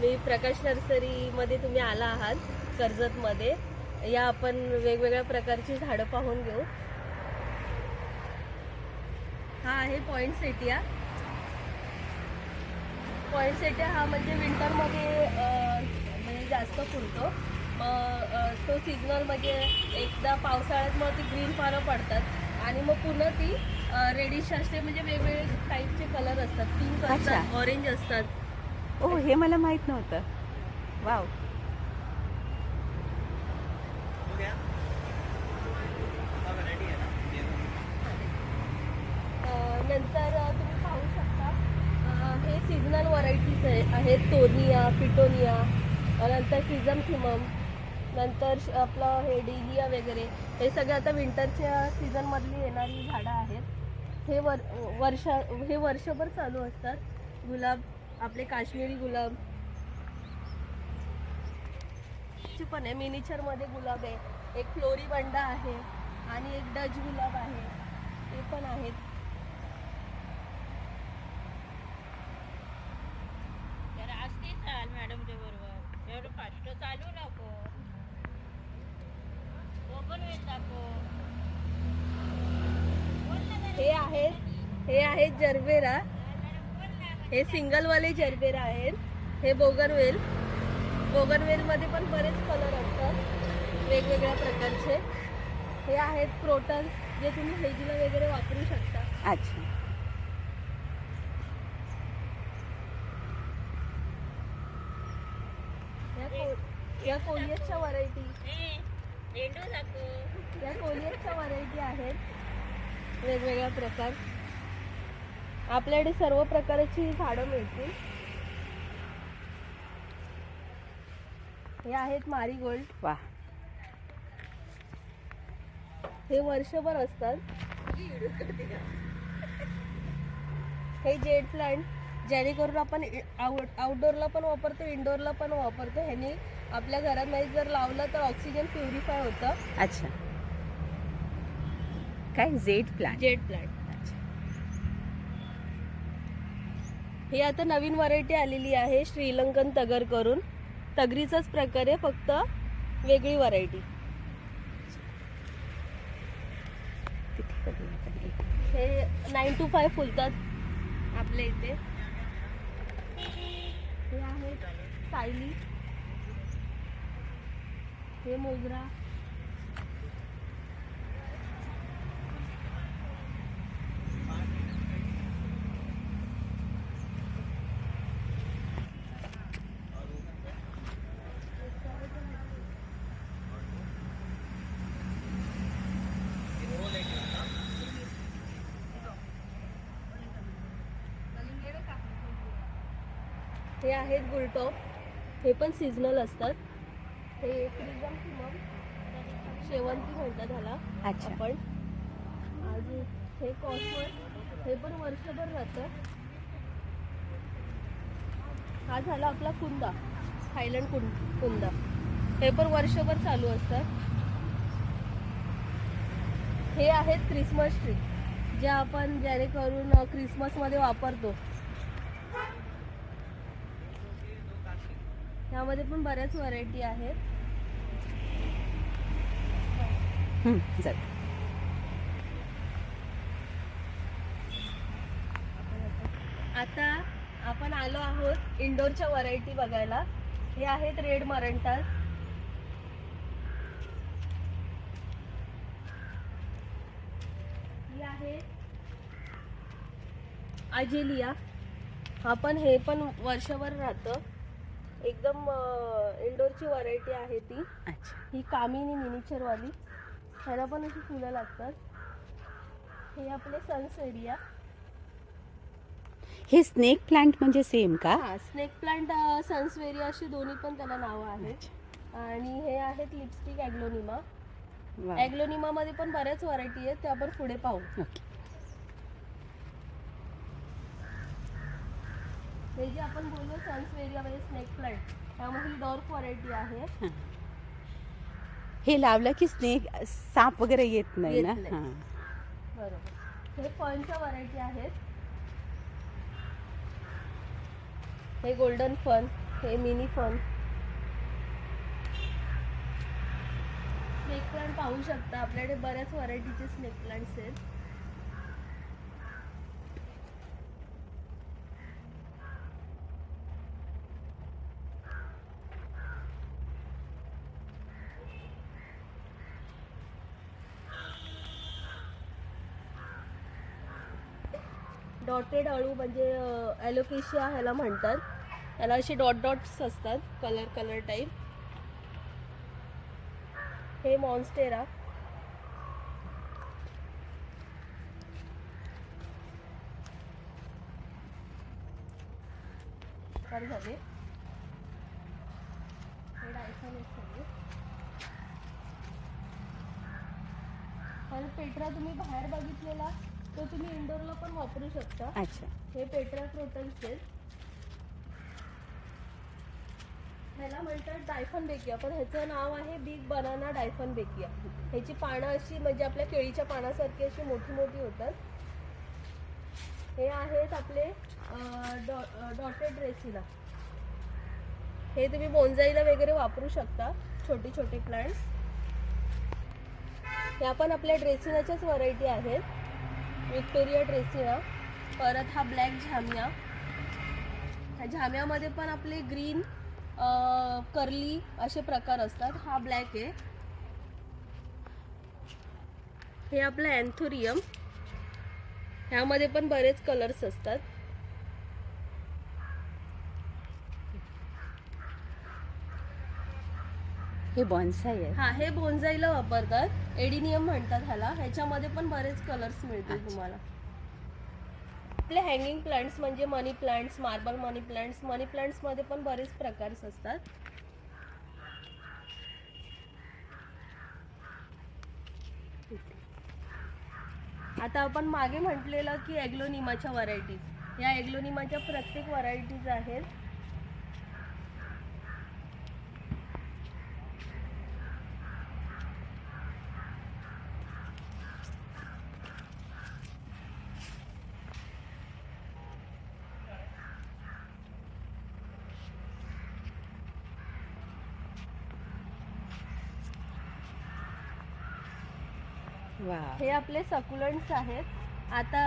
मी प्रकाश नर्सरीमध्ये तुम्ही आला आहात कर्जतमध्ये. या आपण वेगवेगळ्या प्रकारची झाडं पाहून घेऊ. हा आहे पॉइंटसेटिया. पॉइंटसेटिया हा म्हणजे विंटरमध्ये म्हणजे जास्त फुलतो. मग तो सीझनल म्हणजे एकदा पावसाळ्यात मग ती ग्रीन पानं पडतात आणि मग पुन्हा ती रेडिश असते. म्हणजे वेगवेगळे टाईपचे कलर असतात. पिंक असतात, ऑरेंज असतात. ओ, हे मला माहित नव्हतं. वाव. नंतर तुम्ही पाहू शकता हे सीझनल व्हरायटीज आहेत. तोर्निया, पिटोनिया, नंतर क्रिझॅन्थेमम, नंतर आपलं हे डेलिया वगैरे. हे सगळे आता विंटरच्या सीझनमधली येणारी झाडं आहेत. हे वर्षभर चालू असतात. गुलाब, आपले काश्मीरी गुलाब पण आहे. मिनिचरमध्ये गुलाब आहे. एक फ्लोरिबंडा आहे आणि एक डच गुलाब आहे. ते पण आहेत. मॅडमच्या बरोबर एवढं फास्ट चालू नको. हे आहेत जरबेरा. हे सिंगलवाले जरबेरा आहेत. हे बोगनवेल. बोगनवेलमध्ये पण बरेच कलर असतात वेगवेगळ्या प्रकारचे. हे आहेत क्रोटन, जे तुम्ही हेजीला वगैरे वापरू शकता. अच्छा. या कोलियसच्या व्हरायटी आहेत वेगवेगळ्या प्रकार. आपल्याकडे सर्व प्रकारची झाडं मिळतील. हे आहेत मारीगोल्ड. वा. हे वर्षभर असतात. हे जेड प्लांट, जेणेकरून आपण आउटडोअरला पण वापरतो, इनडोअरला पण वापरतो. ह्यानी आपल्या घरामध्ये जर लावलं तर ऑक्सिजन प्युरिफाय होतं. अच्छा. काय जेड प्लांट? Jade plant. ही आता नवीन व्हरायटी आलेली आहे, श्रीलंकन तगर करून. तगरीचाच प्रकार आहे, फक्त वेगळी व्हरायटी. हे 9 to 5 फुलतात आपल्या इथे. हे आहेत सायली. हे मोगरा. हे आहेत गुलटॉप. हे पण सीझनल असतात. हे क्रिझॅन्थेमम, शेवंती म्हणतात ह्याला. अच्छा. आपण अजून हे कॉस्मस. हे पण वर्षभर राहतं. हा झाला आपला कुंदा, थायलंड कुंदा. हे पण वर्षभर चालू असतात. हे आहेत क्रिसमस ट्री, जे आपण जेणेकरून क्रिसमसमध्ये वापरतो. यामध्ये पण बऱ्याच व्हरायटी आहेत. आता आपण आलो आहोत इंडोरच्या व्हरायटी बघायला. हे आहेत रेड मरंटास. ही आहे अजेलिया. आपण हे पण वर्षभर राहतं. एकदम इंडोरची व्हरायटी आहे ती. अच्छा. ही कामिनी मिनिचरवाली. ह्याला पण अशी फुलं लागतात. हे आपले सनसेरिया. हे स्नेक प्लांट म्हणजे सेम का? हा, स्नेक प्लांट, सन्सवेरिया अशी दोन्ही पण त्याला नावं आहेत. आणि हे आहेत लिपस्टिक ॲग्लोनिमा. ॲग्लोनिमा मध्ये पण बऱ्याच व्हरायटी आहेत, ते आपण पुढे पाहू. हे जे आपण बोललो सन्सवेरिया म्हणजे स्नेक प्लांट, त्यामध्ये डॉर्फ व्हरायटी आहे. हे लावलं की स्नेक, साप वगैरे येत नाही ना? बरोबर. हे फनच्या व्हरायटी आहेत. हे गोल्डन फन. हे मिनी फन स्नेक प्लांट पाहू शकता. आपल्याकडे बऱ्याच व्हरायटीचे स्नेक प्लांट्स आहेत. डॉटेड अळू म्हणजे ॲलोकेशिया ह्याला म्हणतात. याला असे डॉट डॉट्स असतात कलर टाईप. हे मॉन्स्टेरा. झाले हे डायफॉनिक्स आहे. आणि पेट्रा तुम्ही बाहेर बघितलेला तो तुम्ही इंडोरला पण वापरू शकता. अच्छा. हे पेट्रा क्रोटन्स आहेत. ह्याला म्हणतात डायफन बेकिया, पण ह्याचं नाव आहे बिग बनाना डायफन बेकिया. ह्याची पानं अशी म्हणजे आपल्या केळीच्या पानासारखी अशी मोठी मोठी होतात. हे आहेत आपले डॉटेड रेसिना. हे तुम्ही बोन्साईला वगैरे वापरू शकता, छोटे छोटे प्लांट्स. ह्या पण आपल्या ड्रेसिनाच्याच व्हरायटी आहेत. विक्टोरिया ड्रेसिना. परत हा ब्लॅक झामिया. ह्या झाम्यामध्ये पण आपले ग्रीन कर्ली असे प्रकार असतात. हा ब्लॅक आहे. हे आपलं अँथोरियम. ह्यामध्ये पण बरेच कलर्स असतात. हे बॉन्साई आहे. हा हे बोन्साईला वापरतात. एडिनियम म्हणतात ह्याला. ह्याच्यामध्ये पण बरेच कलर्स मिळतील अच्छा. तुम्हाला. आपले हँगिंग प्लांट्स म्हणजे मनी प्लांट्स, मार्बल मनी प्लांट्स. मनी प्लांट्स मध्ये पण बरेच प्रकार असतात. आता आपण मागे म्हटलेलं की एग्लोनिमाच्या व्हरायटीज. या एग्लोनिमाच्या प्रत्येक व्हरायटीज आहेत. वा. हे आपले सकुलंट्स आहेत. आता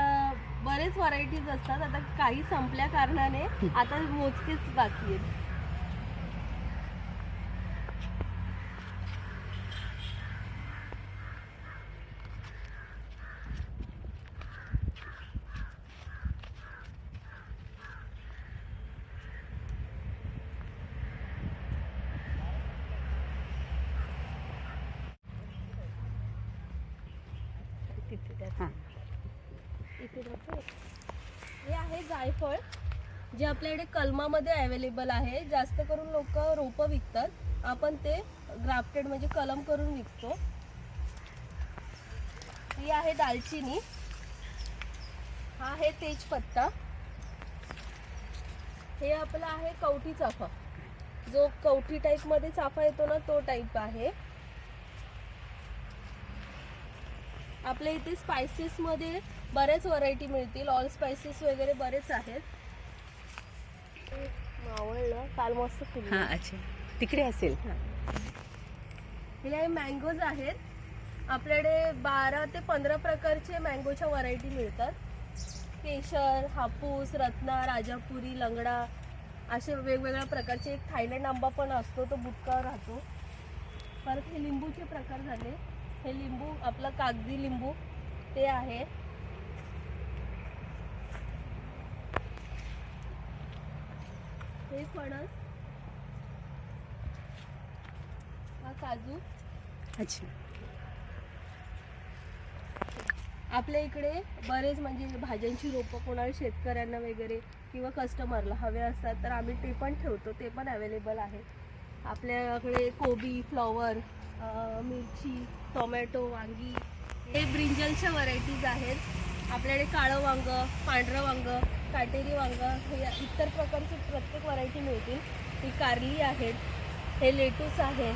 बरेच व्हरायटीज असतात. आता काही संपल्या कारणाने आता मोजकेच बाकी आहेत. हां. इथे दाखव. हे आहे जायफळ, जे आपल्याकडे कलमामध्ये अवेलेबल आहे. जास्त करून लोक रोपं विकतात. आपण ते ग्राफ्टेड म्हणजे कलम करून विकतो. ही आहे दालचिनी. हा आहे तेजपत्ता. हे आपलं आहे कवठी चाफा. जो कवठी टाईप मध्ये चाफा येतो ना, तो टाईप आहे. आपल्या इथे स्पायसेस मध्ये बऱ्याच व्हरायटी मिळतील. ऑल स्पायसेस वगैरे बरेच आहेत. मावळलं काल मस्त फुल. हां. अच्छा. तिकडे असेल. हे मँगोज आहेत. आपल्याकडे 12 ते 15 प्रकारचे मँगोच्या व्हरायटी मिळतात. केशर, हापूस, रत्ना, राजापुरी, लंगडा असे वेगवेगळ्या प्रकारचे. एक थायलंड आंबा पण असतो, तो बुटका राहतो. परत हे लिंबूचे प्रकार झाले. हे लिंबू आपलं कागदी लिंबू ते आहे. हे फणस. हा काजू. अच्छा. आपल्या इकडे बरेच म्हणजे भाज्यांची रोपं कोणाला शेतकऱ्यांना वगैरे किंवा कस्टमरला हवे असतात तर आम्ही ते पण ठेवतो. ते पण अवेलेबल आहे. आपल्याकडे कोबी, फ्लॉवर, मिरची, टोमॅटो, वांगी. हे ब्रिंजलच्या व्हरायटीज आहेत. आपल्याकडे काळं वांग, पांढरं वांग, काटेरी वांग, हे इतर प्रकारची प्रत्येक व्हरायटी मिळतील. ही कारली आहेत. हे लेटूस आहे.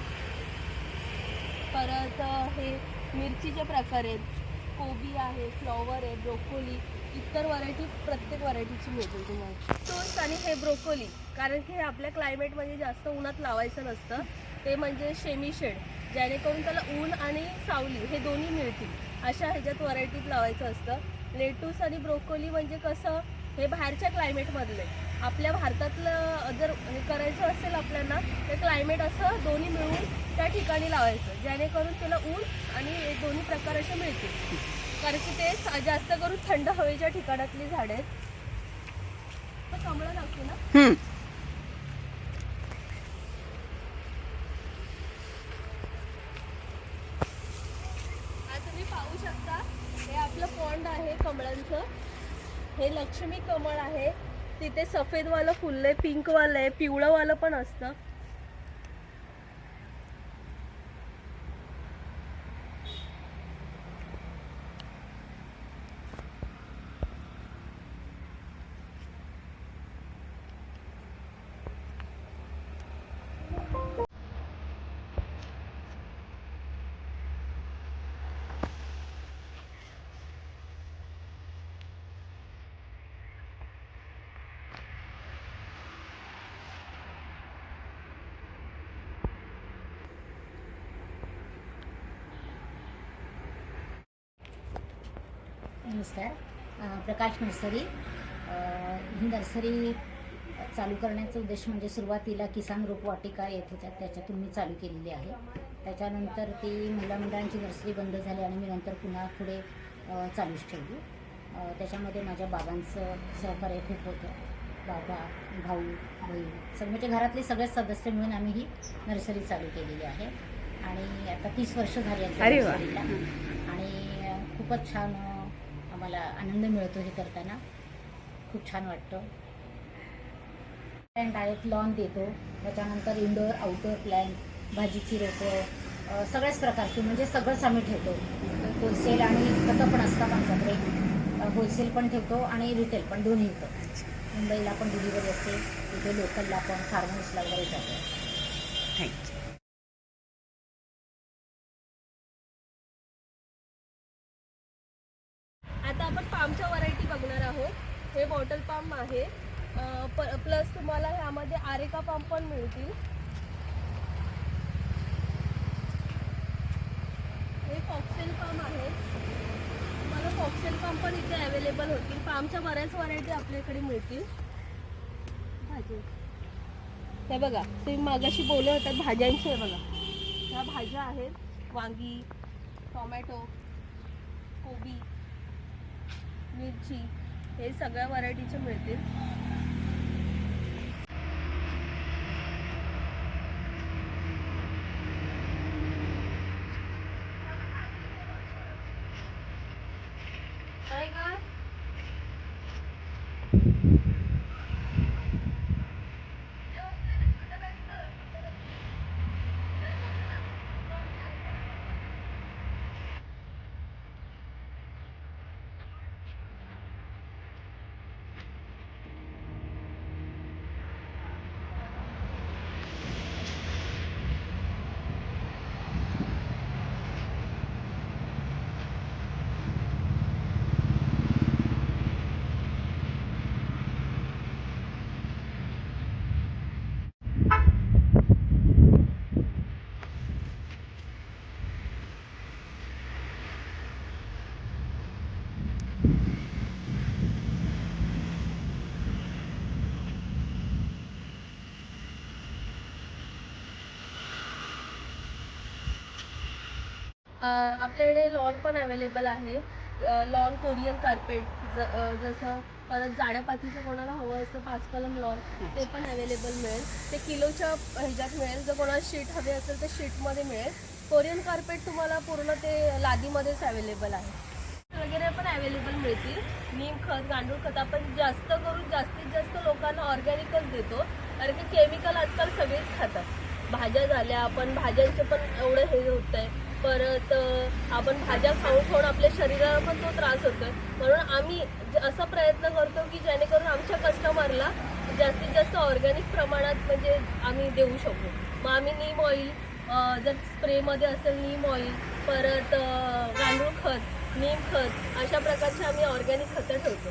परत हे मिरचीचे प्रकार आहेत. कोबी आहे, फ्लॉवर आहे, ब्रोकोली. इतर व्हरायटी प्रत्येक व्हरायटीची मिळतील तुम्हाला. टोस्ट आणि हे ब्रोकोली, कारण की हे आपल्या क्लायमेटमध्ये जास्त उन्हात लावायचं नसतं, ते म्हणजे शेमी शेड, जेणेकरून त्याला ऊन आणि सावली हे दोन्ही मिळतील अशा ह्याच्यात व्हरायटीत लावायचं असतं. लेटूस आणि ब्रोकोली म्हणजे कसं, हे बाहेरच्या क्लायमेटमधले, आपल्या भारतातलं जर हे करायचं असेल आपल्याला, तर क्लायमेट असं दोन्ही मिळून त्या ठिकाणी लावायचं, जेणेकरून त्याला ऊन आणि दोन्ही प्रकार असे मिळतील, कारण की ते जास्त करून थंड हवेच्या ठिकाणातली झाडं आहेत. कमळं लागते ना. आता तुम्ही पाहू शकता, हे आपलं पॉन्ड आहे कमळांचं. हे लक्ष्मी कमळ आहे. तिथे सफेदवालं फुललंय, पिंकवालं आहे, पिवळंवालं पण असतं. नमस्कार. प्रकाश नर्सरी. ही नर्सरी चालू करण्याचा उद्देश म्हणजे सुरुवातीला किसान रोपवाटिका येत होत्या, त्याच्यातून मी चालू केलेली आहे. त्याच्यानंतर ती महिला मंडळांची नर्सरी बंद झाली आणि मी नंतर पुन्हा पुढे चालूच ठेवली. त्याच्यामध्ये माझ्या बाबांचं सहकार्य खूप होतं. बाबा, भाऊ, बहीण म्हणजे घरातले सगळेच सदस्य मिळून आम्ही ही नर्सरी चालू केलेली आहे आणि आता 30 वर्ष झाली आहेत अरे वा. नर्सरीला. आणि खूपच छान आम्हाला आनंद मिळतो हे करताना. खूप छान वाटतं. प्लॅन्ट आहेत, लॉन देतो, त्याच्यानंतर इंडोर आउटडोर प्लॅन्ट, भाजीची रोपं, सगळ्याच प्रकारची म्हणजे सगळंच आम्ही ठेवतो. होलसेल आणि खतं पण असतात आमच्याकडे. होलसेल पण ठेवतो आणि रिटेल पण दोन्ही होतं. मुंबईला पण डिलिव्हरी असते, तिथे लोकलला पण फार्मर्सला वगैरे जातो. थँक्यू. आता आपण पामच्या व्हरायटी बघणार आहोत. हे बॉटल पाम आहे, प्लस तुम्हाला ह्यामध्ये आरेका पाम पण मिळतील. हे फॉक्सेल पाम आहे. तुम्हाला फॉक्सेल पाम पण इथे अवेलेबल होतील. पामच्या बऱ्याच व्हरायटी आपल्याकडे मिळतील. भाजी हे बघा, तुम्ही मागाशी बोलत होतात भाज्यांचे, हे बघा ह्या भाज्या आहेत. वांगी, टोमॅटो, कोबी, मिरची, हे सगळ्या व्हरायटीचे मिळतील. काय गं? आपल्याकडे लॉन पण अवेलेबल आहे. लॉन कोरियन कार्पेट जसं, परत जाड्या पातीचं कोणाला हवं असतं 5 कलम लॉन, ते पण अवेलेबल मिळेल. ते किलोच्या ह्याच्यात मिळेल. जर कोणाला शीट हवी असेल तर शीटमध्ये मिळेल. कोरियन कार्पेट तुम्हाला पूर्ण ते लादीमध्येच अवेलेबल आहे. वगैरे पण अवेलेबल मिळतील. नीम खत, गांडूळ खत आपण जास्त करून जास्तीत जास्त लोकांना ऑर्गॅनिकच देतो, कारण की केमिकल आजकाल सगळेच खातात. भाज्या झाल्या, आपण भाज्यांचे पण एवढं हे होत आहे. परत आपण भाज्या खाऊन आपल्या शरीराला पण तो त्रास होतोय. म्हणून आम्ही असा प्रयत्न करतो की जेणेकरून आमच्या कस्टमरला जास्तीत जास्त ऑर्गॅनिक प्रमाणात म्हणजे आम्ही देऊ शकू. मग आम्ही नीम ऑइल, जर स्प्रेमध्ये असेल नीम ऑइल, परत गांडूळ खत नीम खत अशा प्रकारचे आम्ही ऑर्गॅनिक खतं ठेवतो.